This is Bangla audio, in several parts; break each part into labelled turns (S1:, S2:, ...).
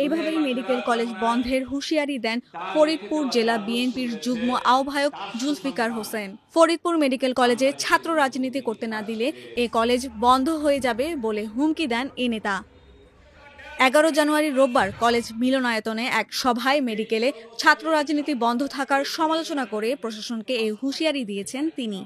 S1: এইভাবেই মেডিকেল কলেজ বন্ধের হুঁশিয়ারি দেন ফরিদপুর জেলা বিএনপির যুগ্ম আহ্বায়ক জুলফিকার হোসেন। ফরিদপুর মেডিকেল কলেজে ছাত্র রাজনীতি করতে না দিলে এ কলেজ বন্ধ হয়ে যাবে বলে হুমকি দেন এ নেতা। 11 জানুয়ারি রোববার কলেজ মিলনায়তনে এক সভায় মেডিকেলে ছাত্র রাজনীতি বন্ধ থাকার সমালোচনা করে প্রশাসনকে এই হুঁশিয়ারি দিয়েছেন তিনি।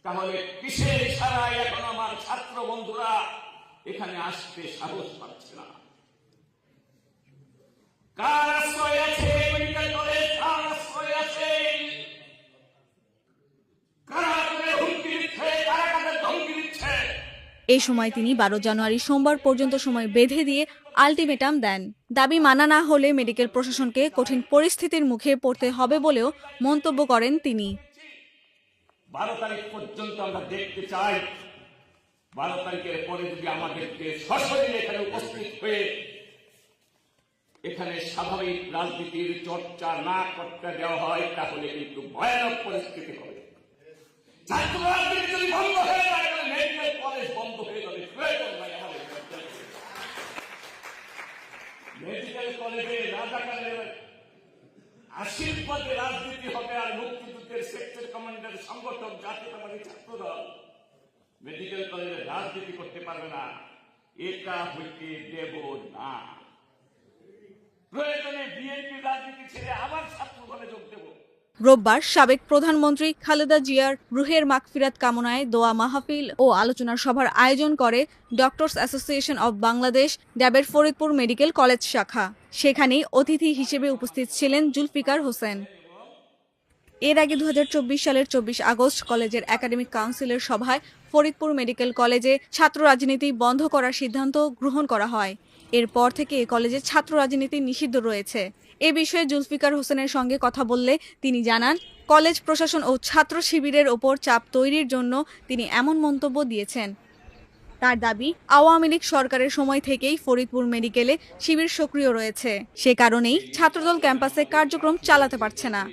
S2: তাহলে কিসের ইশারায় এখন আমার ছাত্র বন্ধুরা এখানে আসতে সাহস পাচ্ছে না? কার আশ্রয় আছে মেডিকেল কলেজ? কার আশ্রয় আছে? কারা তাদের হুমকি দিচ্ছে? কারা তাদের ধমকি দিচ্ছে?
S1: এই সময় তিনি 12 জানুয়ারি সোমবার পর্যন্ত সময় বেঁধে দিয়ে আলটিমেটাম দেন। দাবি মানা না হলে মেডিকেল প্রশাসনকে কঠিন পরিস্থিতির মুখে পড়তে হবে বলেও মন্তব্য করেন তিনি।
S2: 12 তারিখ পর্যন্ত আমরা দেখতে চাই, 12 তারিখের পরে যদি আমাদেরকে সশরীরে এখানে উপস্থিত হয়ে এখানে স্বাভাবিক রাজনীতির চর্চা না করতে দেওয়া হয় তাহলে কিন্তু ভয়ানক পরিস্থিতি হবে। ছাত্র রাজনীতি যদি বন্ধ হয়ে যায় তাহলে মেডিকেল কলেজ বন্ধ হয়ে যাবে। মেডিকেল কলেজে রাজাকারের আশীর্বাদে রাজনীতি হবে আর মুক্তিযুদ্ধের সেক্টর কমান্ডার সংগঠন জাতীয়তাবাদী ছাত্রদল মেডিকেল কলেজে রাজনীতি করতে পারবে না, এটা হইতে দেব না। প্রয়োজনে বিএনপি রাজনীতি ছেড়ে আবার ছাত্র দলে যোগ দেব।
S1: রোববার সাবেক প্রধানমন্ত্রী খালেদা জিয়ার রুহের মাগফিরাত কামনায় দোয়া মাহফিল ও আলোচনা সভার আয়োজন করে ডক্টরস অ্যাসোসিয়েশন অব বাংলাদেশ ড্যাবের ফরিদপুর মেডিকেল কলেজ শাখা। সেখানেই অতিথি হিসেবে উপস্থিত ছিলেন জুলফিকার হোসেন। এর আগে 2024 সালের 24 আগস্ট কলেজের একাডেমিক কাউন্সিলের সভায় ফরিদপুর মেডিকেল কলেজে ছাত্র রাজনীতি বন্ধ করার সিদ্ধান্ত গ্রহণ করা হয়। এরপর থেকে এ কলেজে ছাত্র রাজনীতি নিষিদ্ধ রয়েছে। এ বিষয়ে জুলফিকার হোসেনের সঙ্গে কথা বললে তিনি জানান, কলেজ প্রশাসন ও ছাত্র শিবিরের ওপর চাপ তৈরির জন্য তিনি এমন মন্তব্য দিয়েছেন। তার দাবি, আওয়ামী লীগ সরকারের সময় থেকেই ফরিদপুর মেডিকেলে শিবির সক্রিয় রয়েছে। সে কারণেই ছাত্রদল ক্যাম্পাসে কার্যক্রম চালাতে পারছে না।